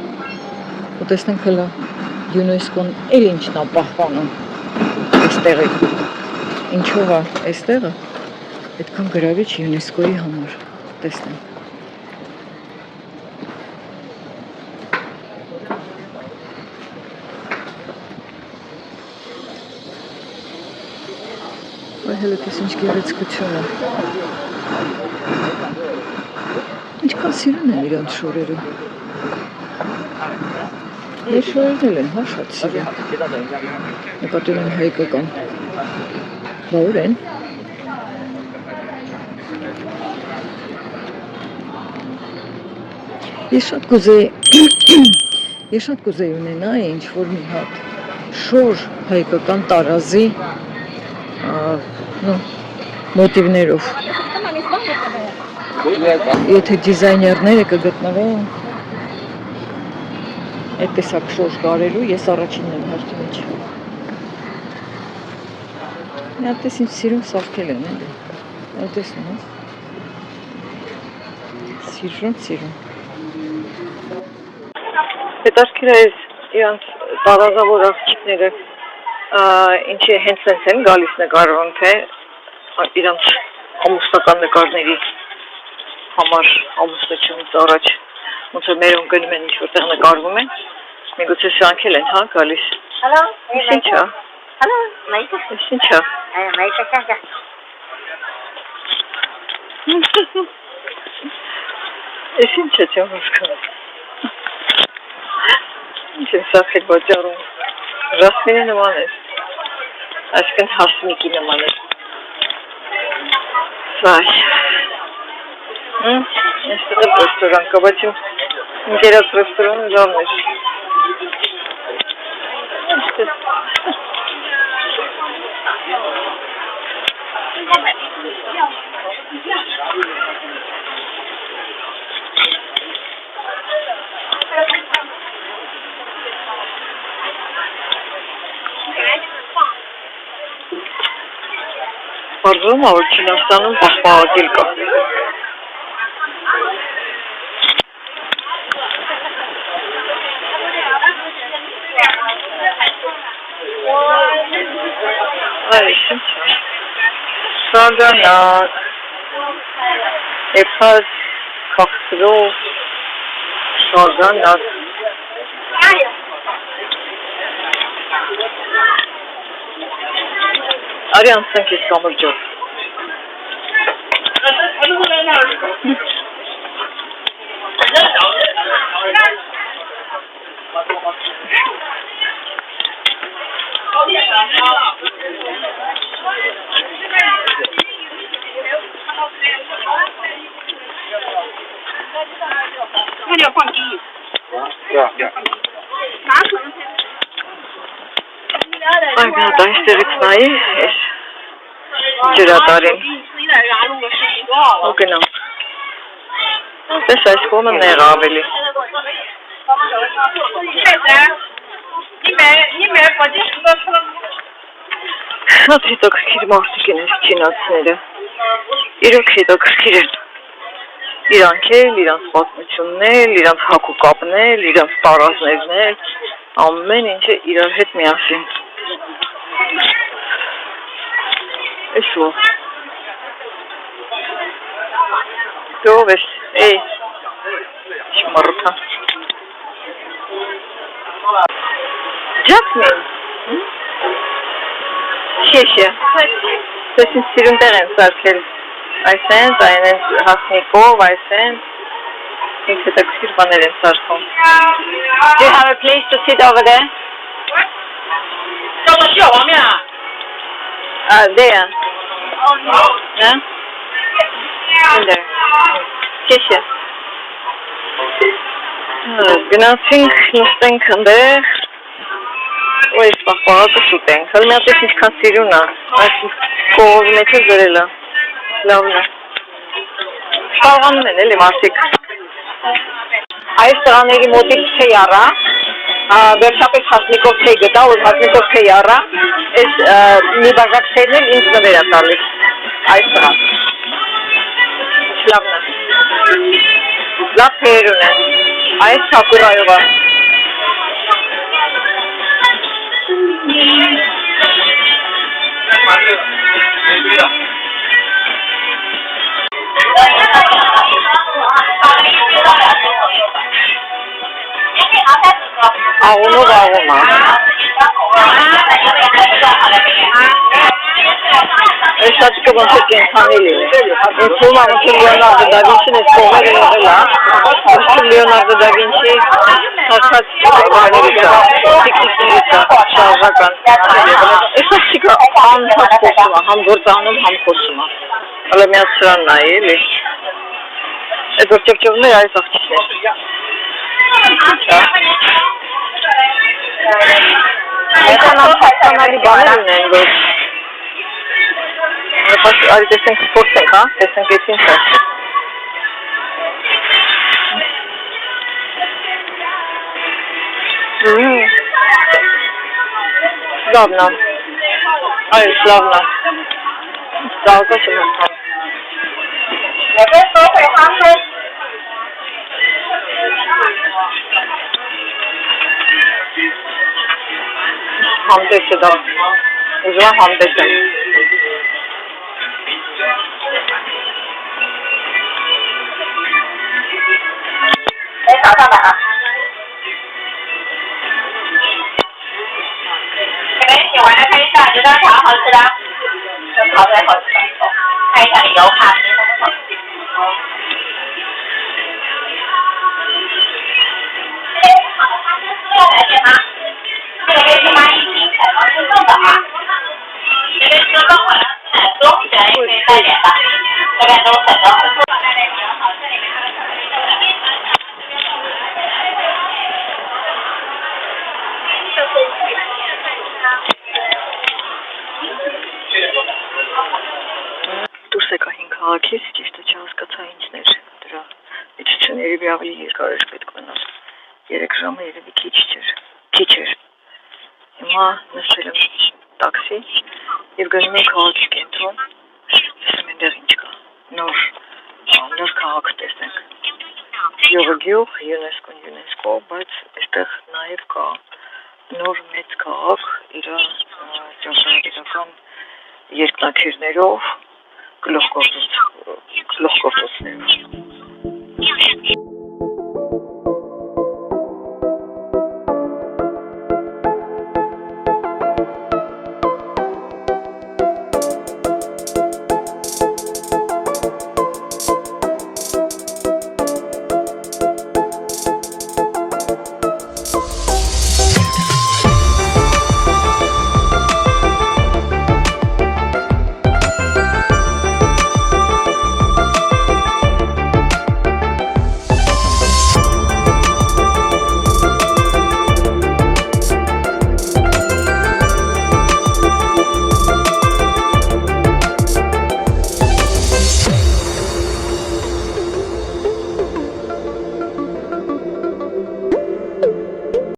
ու տեսնենք հլը ՅՈՒՆԵՍԿՕ-ն էլ ինչն է պահպանում այստեղի։ Ինչով է այստեղը այդքան գրավիչ ՅՈՒՆԵՍԿՕ-ի համար, տեսնենք։ Այ հələ տես ինչ գեղեցկություն է։ Ինչքան սիրուն են իրանց շորերը։ Մեր շորերն էլ են, հա, շատ սիրուն։ Նկատի ունեմ հայկական։ Բա ուր են։ Ես շատ կուզեի ունենայի ինչ-որ մի հատ շոր հայկական տարազի մոտիվներով։ Եթե դիզայներները կգտնվեն այդ տեսակ շոր կարելու, ես առաջինն եմ հերթի մեջ։ Մի հատ տես ինչ սիրուն սարքել են, էլի։ Այ տեսնում ես։ Սիրուն։ Հետաքրքիր է իրանց տարազավոր աղջիկները ինչի հենց սենց են գալիս նկարվում, թե իրանց ամուսնական նկարների համար ամուսնությունից առաջ ոնց որ մեր ընկերում են ինչ-որտեղ նկարվում են, միգուցե սրանք էլ են, հա, գալիս։ Hello, Ինչ է։ Hello, Maika. Ինչ է։ Maika, Kaka. Ես ինչ է չեմ հասկանում։ Ինչ եմ սախել բաճարում։ Ռասմինի նման է։ Այսքան հասմիկի նման է։ Վայ։ Այստեղ էլ ռեստորան կա, բայց իմ ընկերած ռեստորանը լավն էր։ Պարզվում է, որ Չինաստանում պահպանագիր կա։ Այս ինչ է։ Շագանակ, եփած քաղցրով, շագանակ։ Արի անցնենք ես կամրջով։ Այգնատ այստեղից նայի ես ջրատարին ու գնամ պես այս կողմը նեղ ավելի շատ հետաքրքիր մարդիկ են այս չինացիները իրոք հետաքրքիր են իրանք էլ, իրանց պատմություններ, իրանց հագուկապներ, իրանց տարազներներ ամեն ինչը իրար հետ միասին Էս ո՞վ Դով ես, էй Շմարութա Ջասմին Շեշը Դες ինձ սիրուն տեղ են սարքել Այս են, այն են հասնիկով, այս են ինձ հետաքրքիր բաներ են սարքում Do you have a place to sit over there? There Yeah? In there Շեշը Գնացինք, նստենք ընդեղ ու այս պահպանատը շուտենք հալ մի հատես ինչքան սիրուն է այս կողովի մեջ է զրելը լավն է շաղանում են էլի մարդիկ այս տղաների մոտից թեյ առա վերջապես հասնիկով թեյ գտա ու հասնիկով թեյ առա այս մի բաժակ թեյն էլ ինձ նվեր է տալիս այս տղան լավն է լավ թեյեր ունեն այս Սակուրայով է Աղունով աղում է Այս շատիկը ոնց է կենցանի լինի Ինձ թվում է ոնց է Լեոնարդո դա Վինչին այս կողմերը եղել է ոնց է Լեոնարդո դա Վինչի հարկած բաներից է տիկնիկներից է շարժական Այս շատիկը անհատ խոսում է համ գործանում համ խոսում է հələ միած սրան նայի էլի Այդ որ ճվճվներ այս աղջիկներ Այդքան անհասկանալի բաներ ունեն, որ արի տեսենք սպորտենք, հա, տեսենք ես ինչ է Լավն է, այս լավն է, ծաղկա չմ հաստան Համտես է դա, ուզում եմ համտես եմ看一下你油盘是吗？这个是蚂蚁金可能是送的啊。这个是帮我的中学可以带点的，这边都等着。Դուրս եկային քաղաքից, ճիշտը չհասկացա ինչն էր դրա միջոցները երևի ավելի երկար էր պետք մնալ 3 ժամը երևի քիչ էր հիմա նստել եմ տաքսի եւ գնում եմ քաղաքի կենտրոն ասեմ այնտեղ ինչ կա նոր քաղաք տեսնենք գյուղ ՅՈՒՆԵՍԿՕ բայց այստեղ նաեւ կա նոր մեծ քաղաք իր ճարտարապետական երկնաքերներով գլուխգործոցներով